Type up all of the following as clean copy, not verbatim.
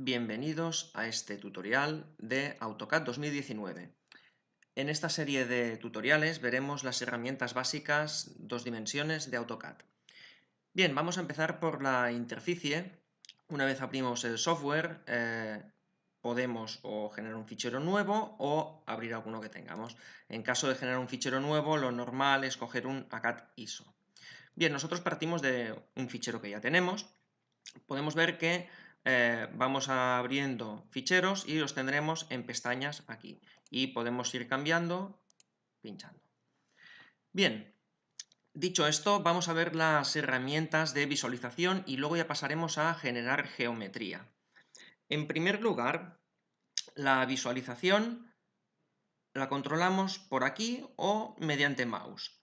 Bienvenidos a este tutorial de AutoCAD 2019. En esta serie de tutoriales veremos las herramientas básicas dos dimensiones de AutoCAD. Bien, vamos a empezar por la interficie. Una vez abrimos el software, podemos o generar un fichero nuevo o abrir alguno que tengamos. En caso de generar un fichero nuevo, lo normal es coger un ACAD ISO. Bien, nosotros partimos de un fichero que ya tenemos. Podemos ver que vamos abriendo ficheros y los tendremos en pestañas aquí. Y podemos ir cambiando, pinchando. Bien, dicho esto, vamos a ver las herramientas de visualización y luego ya pasaremos a generar geometría. En primer lugar, la visualización la controlamos por aquí o mediante mouse.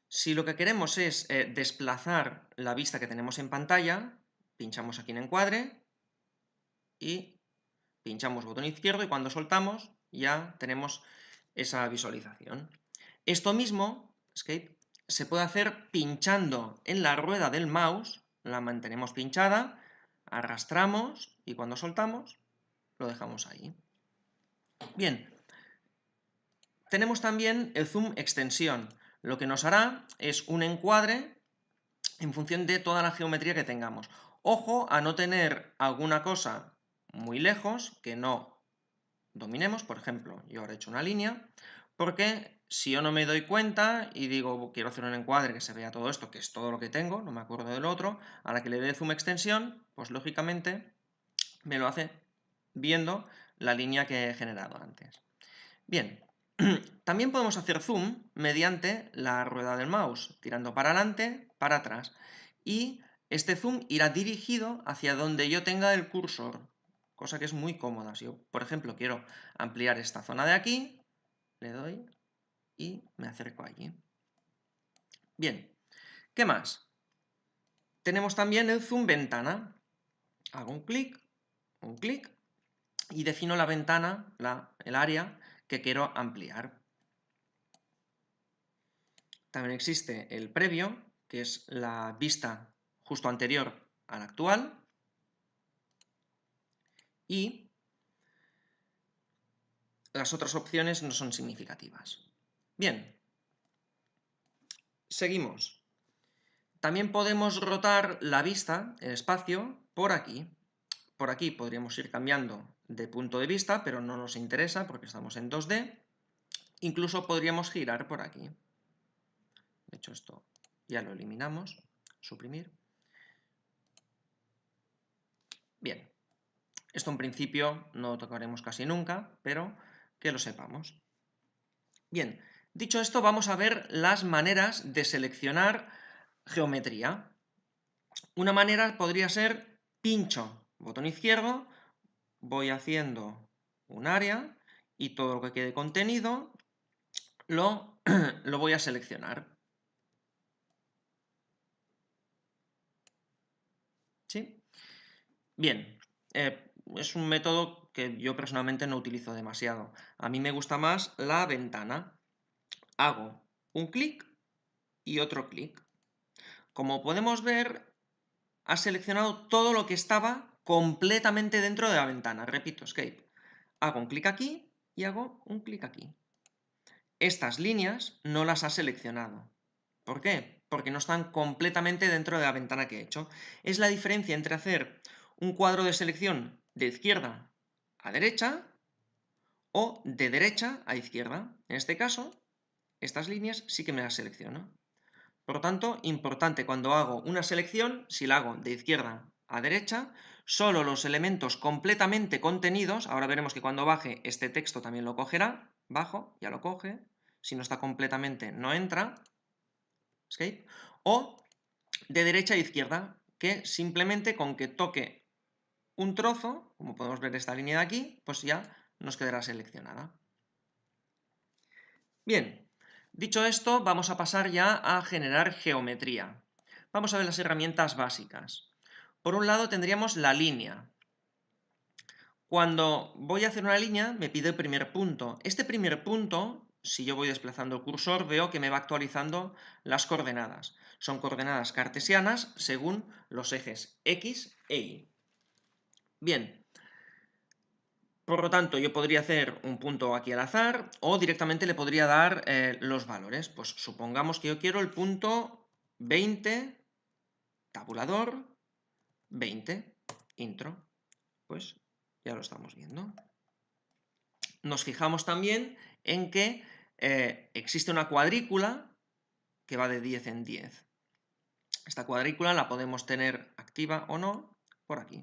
Si lo que queremos es desplazar la vista que tenemos en pantalla, pinchamos aquí en encuadre y pinchamos botón izquierdo y cuando soltamos ya tenemos esa visualización. Esto mismo, Escape, se puede hacer pinchando en la rueda del mouse, la mantenemos pinchada, arrastramos y cuando soltamos lo dejamos ahí. Bien, tenemos también el zoom extensión. Lo que nos hará es un encuadre en función de toda la geometría que tengamos. Ojo a no tener alguna cosa muy lejos que no dominemos. Por ejemplo, yo ahora he hecho una línea, porque si yo no me doy cuenta y digo quiero hacer un encuadre que se vea todo esto, que es todo lo que tengo, no me acuerdo del otro, a la que le dé zoom extensión, pues lógicamente me lo hace viendo la línea que he generado antes. Bien, también podemos hacer zoom mediante la rueda del mouse, tirando para adelante, para atrás. Y este zoom irá dirigido hacia donde yo tenga el cursor, cosa que es muy cómoda. Si yo, por ejemplo, quiero ampliar esta zona de aquí, le doy y me acerco allí. Bien, ¿qué más? Tenemos también el zoom ventana. Hago un clic y defino la ventana, el área que quiero ampliar. También existe el previo, que es la vista justo anterior a la actual. Y las otras opciones no son significativas. Bien, seguimos. También podemos rotar la vista, el espacio, por aquí. Por aquí podríamos ir cambiando de punto de vista, pero no nos interesa porque estamos en 2D. Incluso podríamos girar por aquí. De hecho, esto ya lo eliminamos. Suprimir. Bien. Esto en principio no lo tocaremos casi nunca, pero que lo sepamos. Bien, dicho esto, vamos a ver las maneras de seleccionar geometría. Una manera podría ser pincho, botón izquierdo, voy haciendo un área y todo lo que quede contenido lo voy a seleccionar. ¿Sí? Bien, es un método que yo personalmente no utilizo demasiado. A mí me gusta más la ventana. Hago un clic y otro clic. Como podemos ver, ha seleccionado todo lo que estaba completamente dentro de la ventana. Repito, Escape. Hago un clic aquí y hago un clic aquí. Estas líneas no las ha seleccionado. ¿Por qué? Porque no están completamente dentro de la ventana que he hecho. Es la diferencia entre hacer un cuadro de selección de izquierda a derecha o de derecha a izquierda. En este caso, estas líneas sí que me las selecciono. Por lo tanto, importante cuando hago una selección, si la hago de izquierda a derecha, solo los elementos completamente contenidos, ahora veremos que cuando baje este texto también lo cogerá, bajo, ya lo coge, si no está completamente no entra, escape, o de derecha a izquierda, que simplemente con que toque un trozo, como podemos ver esta línea de aquí, pues ya nos quedará seleccionada. Bien, dicho esto, vamos a pasar ya a generar geometría. Vamos a ver las herramientas básicas. Por un lado tendríamos la línea. Cuando voy a hacer una línea, me pide el primer punto. Este primer punto, si yo voy desplazando el cursor, veo que me va actualizando las coordenadas. Son coordenadas cartesianas según los ejes X e Y. Bien, Por lo tanto, yo podría hacer un punto aquí al azar o directamente le podría dar los valores. Pues supongamos que yo quiero el punto 20, tabulador, 20, intro. Pues ya lo estamos viendo. Nos fijamos también en que existe una cuadrícula que va de 10 en 10. Esta cuadrícula la podemos tener activa o no por aquí,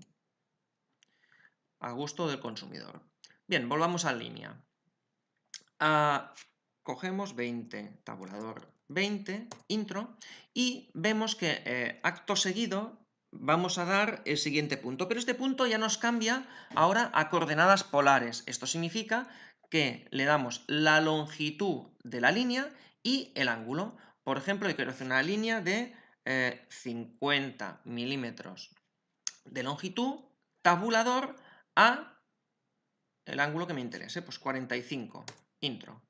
a gusto del consumidor. Bien, volvamos a línea. Cogemos 20, tabulador 20, intro, y vemos que acto seguido vamos a dar el siguiente punto, pero este punto ya nos cambia ahora a coordenadas polares. Esto significa que le damos la longitud de la línea y el ángulo. Por ejemplo, yo quiero hacer una línea de 50 milímetros de longitud, tabulador a el ángulo que me interese, pues 45, intro,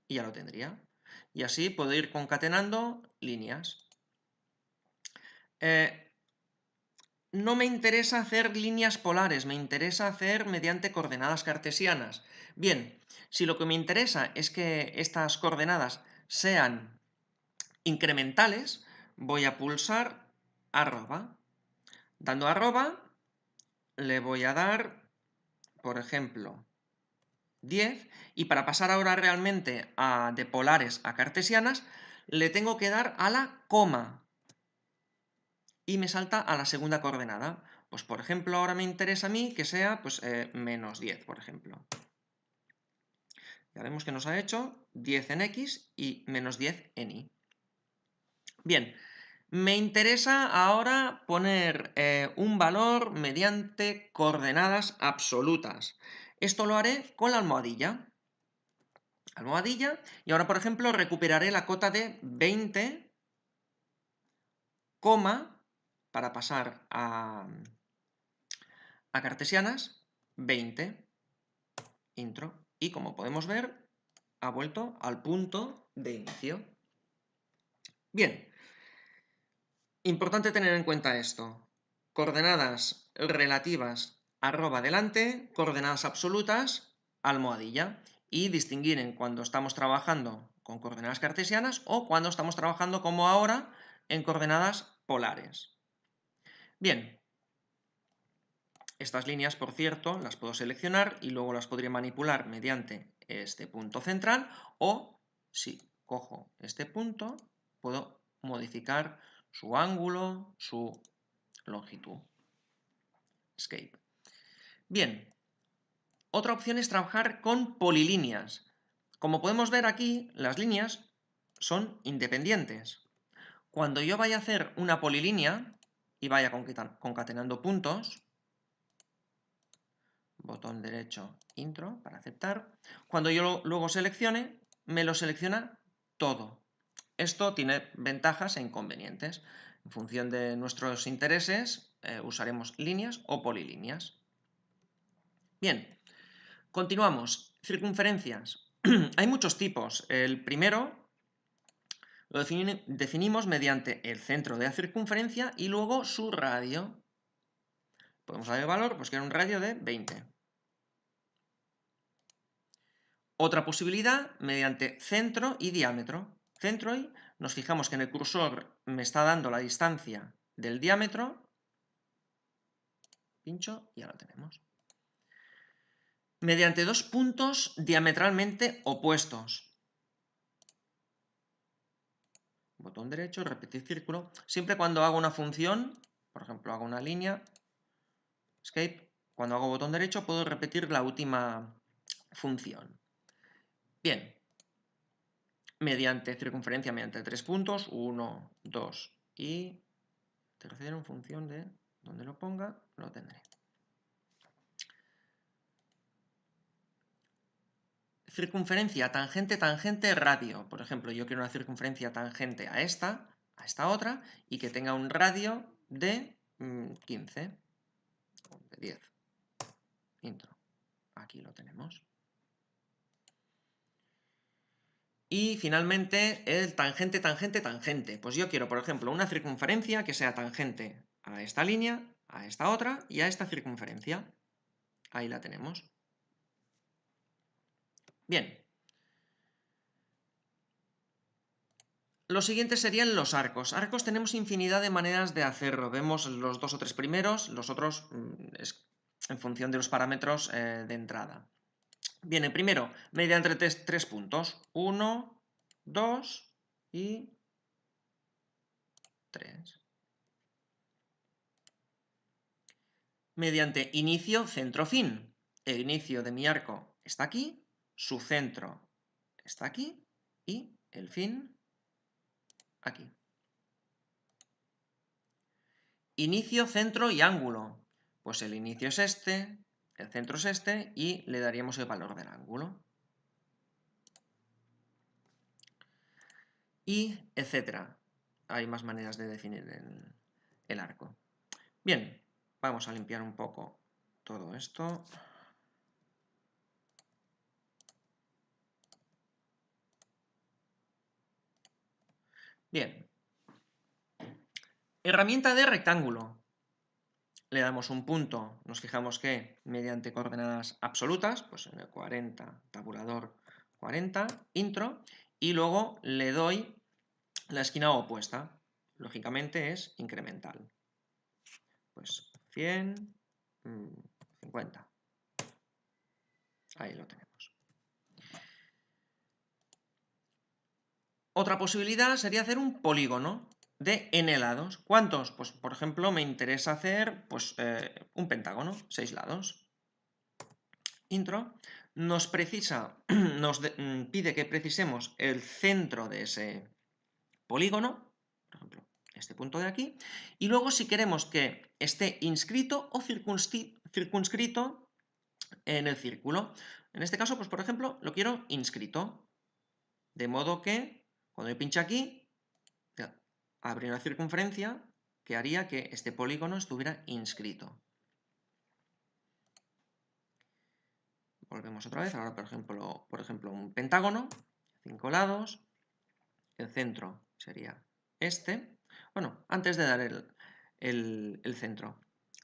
y ya lo tendría. Y así puedo ir concatenando líneas. No me interesa hacer líneas polares, me interesa hacer mediante coordenadas cartesianas. Bien, si lo que me interesa es que estas coordenadas sean incrementales, voy a pulsar arroba. Dando arroba, le voy a dar, por ejemplo, 10, y para pasar ahora realmente de polares a cartesianas, le tengo que dar a la coma. Y me salta a la segunda coordenada. Pues por ejemplo, ahora me interesa a mí que sea pues, menos 10, por ejemplo. Ya vemos que nos ha hecho 10 en X y menos 10 en Y. Bien, me interesa ahora poner un valor mediante coordenadas absolutas. Esto lo haré con la almohadilla. Almohadilla, y ahora, por ejemplo, recuperaré la cota de 20, para pasar a cartesianas, 20, intro, y como podemos ver, ha vuelto al punto de inicio. Bien, importante tener en cuenta esto. Coordenadas relativas, arroba delante, coordenadas absolutas, almohadilla, y distinguir en cuando estamos trabajando con coordenadas cartesianas o cuando estamos trabajando como ahora en coordenadas polares. Bien, estas líneas, por cierto, las puedo seleccionar y luego las podría manipular mediante este punto central, o si cojo este punto, puedo modificar su ángulo, su longitud. Escape. Bien, otra opción es trabajar con polilíneas. Como podemos ver aquí, las líneas son independientes. Cuando yo vaya a hacer una polilínea y vaya concatenando puntos, botón derecho, intro, para aceptar. Cuando yo luego seleccione, me lo selecciona todo. Esto tiene ventajas e inconvenientes. En función de nuestros intereses, usaremos líneas o polilíneas. Bien, continuamos. Circunferencias. Hay muchos tipos. El primero lo definimos mediante el centro de la circunferencia y luego su radio. Podemos dar el valor, pues que era un radio de 20. Otra posibilidad, mediante centro y diámetro. Centro y nos fijamos que en el cursor me está dando la distancia del diámetro. Pincho y ya lo tenemos. Mediante dos puntos diametralmente opuestos. Botón derecho, repetir círculo. Siempre cuando hago una función, por ejemplo, hago una línea, escape, cuando hago botón derecho puedo repetir la última función. Bien, mediante circunferencia, mediante tres puntos, 1, 2 y tercero en función de donde lo ponga, lo tendré. Circunferencia tangente, tangente, radio. Por ejemplo, yo quiero una circunferencia tangente a esta otra, y que tenga un radio de 15, o de 10. Intro. Aquí lo tenemos. Y finalmente el tangente, tangente, tangente. Pues yo quiero, por ejemplo, una circunferencia que sea tangente a esta línea, a esta otra y a esta circunferencia. Ahí la tenemos. Bien. Los siguientes serían los arcos. Arcos tenemos infinidad de maneras de hacerlo. Vemos los 2 o 3 primeros, los otros es en función de los parámetros de entrada. Bien, el primero, mediante tres puntos. 1, 2 y 3. Mediante inicio, centro, fin. El inicio de mi arco está aquí, su centro está aquí y el fin aquí. Inicio, centro y ángulo. Pues el inicio es este, el centro es este y le daríamos el valor del ángulo. Y etcétera. Hay más maneras de definir el arco. Bien, vamos a limpiar un poco todo esto. Bien. Herramienta de rectángulo. Le damos un punto, nos fijamos que mediante coordenadas absolutas, pues en el 40, tabulador 40, intro, y luego le doy la esquina opuesta. Lógicamente es incremental. Pues 100, 50. Ahí lo tenemos. Otra posibilidad sería hacer un polígono de n lados. ¿Cuántos? Pues por ejemplo me interesa hacer pues, un pentágono, 6 lados. Intro nos pide que precisemos el centro de ese polígono, por ejemplo, este punto de aquí, y luego si queremos que esté inscrito o circunscrito en el círculo. En este caso, pues por ejemplo, lo quiero inscrito, de modo que cuando yo pinche aquí, habría una circunferencia que haría que este polígono estuviera inscrito. Volvemos otra vez, ahora por ejemplo un pentágono, 5 lados, el centro sería este. Bueno, antes de dar el centro.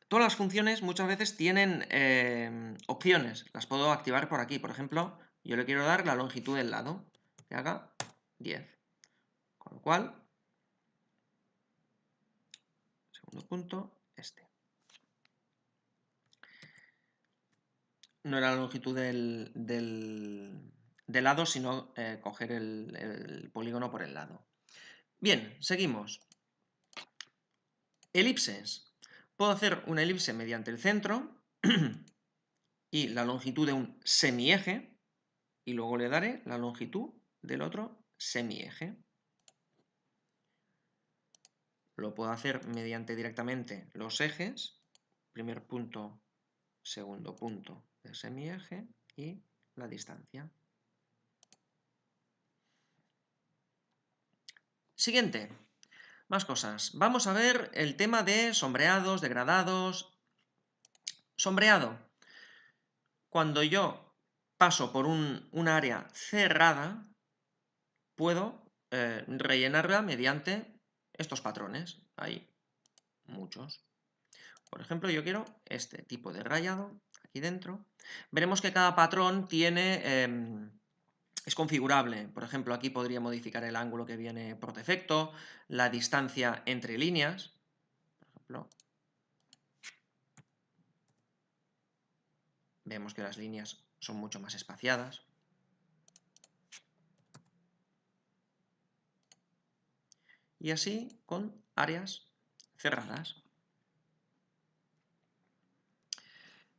Todas las funciones muchas veces tienen opciones, las puedo activar por aquí. Por ejemplo, yo le quiero dar la longitud del lado, que haga 10. Con lo cual, segundo punto, este. No era la longitud del lado, sino coger el polígono por el lado. Bien, seguimos. Elipses. Puedo hacer una elipse mediante el centro y la longitud de un semieje, y luego le daré la longitud del otro semieje. Lo puedo hacer mediante directamente los ejes, primer punto, segundo punto del semieje y la distancia. Siguiente. Más cosas. Vamos a ver el tema de sombreados, degradados. Sombreado. Cuando yo paso por un área cerrada, puedo rellenarla mediante estos patrones. Hay muchos. Por ejemplo, yo quiero este tipo de rayado aquí dentro. Veremos que cada patrón tiene... es configurable. Por ejemplo, aquí podría modificar el ángulo que viene por defecto, la distancia entre líneas. Por ejemplo, vemos que las líneas son mucho más espaciadas. Y así con áreas cerradas.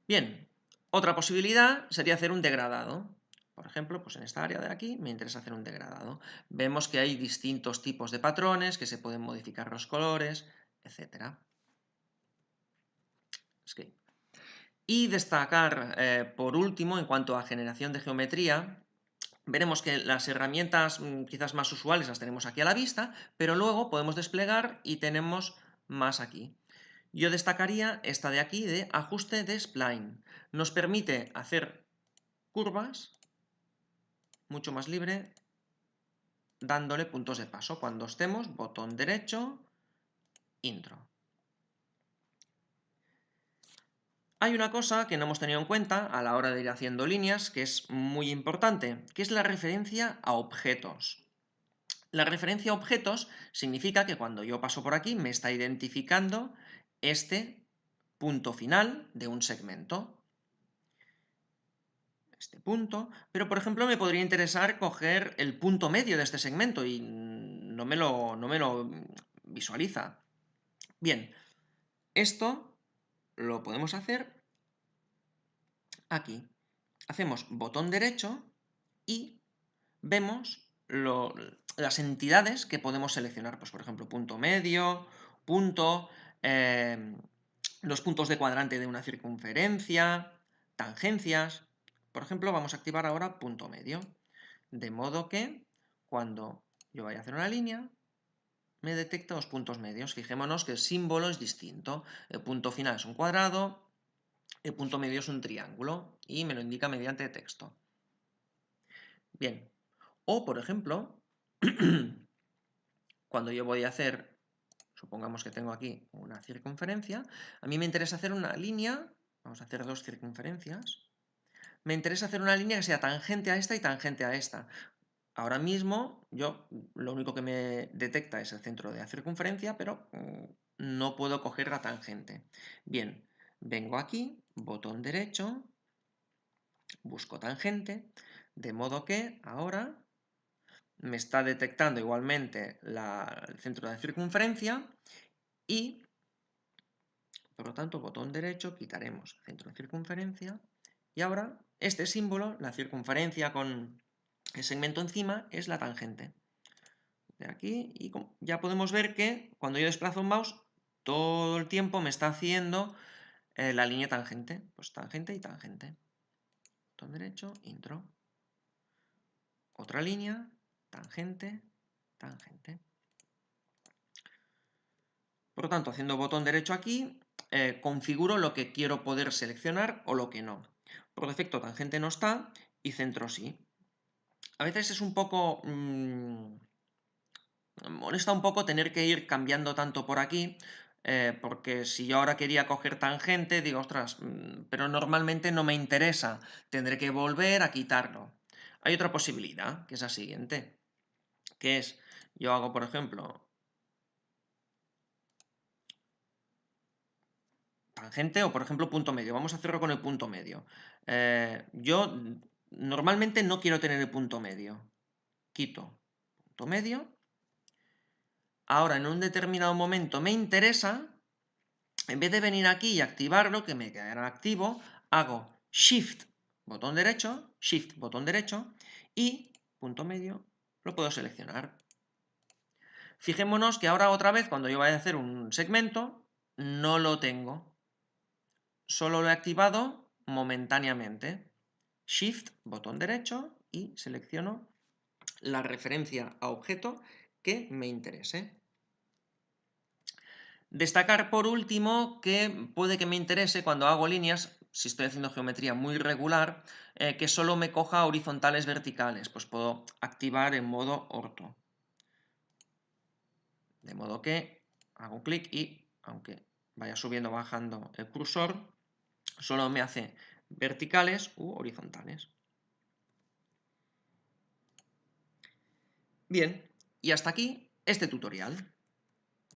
Bien, otra posibilidad sería hacer un degradado. Por ejemplo, pues en esta área de aquí me interesa hacer un degradado. Vemos que hay distintos tipos de patrones, que se pueden modificar los colores, etc. Y destacar, por último, en cuanto a generación de geometría, veremos que las herramientas quizás más usuales las tenemos aquí a la vista, pero luego podemos desplegar y tenemos más aquí. Yo destacaría esta de aquí de ajuste de spline. Nos permite hacer curvas mucho más libre dándole puntos de paso. Cuando estemos, botón derecho, intro. Hay una cosa que no hemos tenido en cuenta a la hora de ir haciendo líneas, que es muy importante, que es la referencia a objetos. La referencia a objetos significa que cuando yo paso por aquí me está identificando este punto final de un segmento. Este punto, pero por ejemplo me podría interesar coger el punto medio de este segmento y no me lo visualiza. Bien, esto lo podemos hacer aquí. Hacemos botón derecho y vemos las entidades que podemos seleccionar. Pues por ejemplo, punto medio, punto, los puntos de cuadrante de una circunferencia, tangencias. Por ejemplo, vamos a activar ahora punto medio. De modo que cuando yo vaya a hacer una línea, me detecta los puntos medios. Fijémonos que el símbolo es distinto. El punto final es un cuadrado, el punto medio es un triángulo y me lo indica mediante texto. Bien. O, por ejemplo, cuando yo voy a hacer, supongamos que tengo aquí una circunferencia, a mí me interesa hacer una línea, vamos a hacer dos circunferencias, me interesa hacer una línea que sea tangente a esta y tangente a esta. Ahora mismo, lo único que me detecta es el centro de la circunferencia, pero no puedo coger la tangente. Bien, vengo aquí, botón derecho, busco tangente, de modo que ahora me está detectando igualmente el centro de la circunferencia y, por lo tanto, botón derecho, quitaremos centro de circunferencia y ahora este símbolo, la circunferencia con el segmento encima, es la tangente. De aquí y ya podemos ver que cuando yo desplazo un mouse, todo el tiempo me está haciendo la línea tangente. Pues tangente y tangente. Botón derecho, intro. Otra línea, tangente, tangente. Por lo tanto, haciendo botón derecho aquí, configuro lo que quiero poder seleccionar o lo que no. Por defecto, tangente no está y centro sí. A veces es un poco... molesta un poco tener que ir cambiando tanto por aquí, porque si yo ahora quería coger tangente, digo, ostras, pero normalmente no me interesa, tendré que volver a quitarlo. Hay otra posibilidad, que es la siguiente, que es, yo hago, por ejemplo, tangente o, por ejemplo, punto medio. Vamos a hacerlo con el punto medio. Yo normalmente no quiero tener el punto medio. Quito punto medio. Ahora, en un determinado momento me interesa, en vez de venir aquí y activarlo, que me quedará activo, hago Shift, botón derecho, Shift, botón derecho, y punto medio lo puedo seleccionar. Fijémonos que ahora otra vez, cuando yo vaya a hacer un segmento, no lo tengo. Solo lo he activado momentáneamente. Shift, botón derecho, y selecciono la referencia a objeto que me interese. Destacar por último que puede que me interese cuando hago líneas, si estoy haciendo geometría muy regular, que solo me coja horizontales verticales, pues puedo activar en modo orto. De modo que hago clic y, aunque vaya subiendo o bajando el cursor, solo me hace verticales u horizontales. Bien, y hasta aquí este tutorial.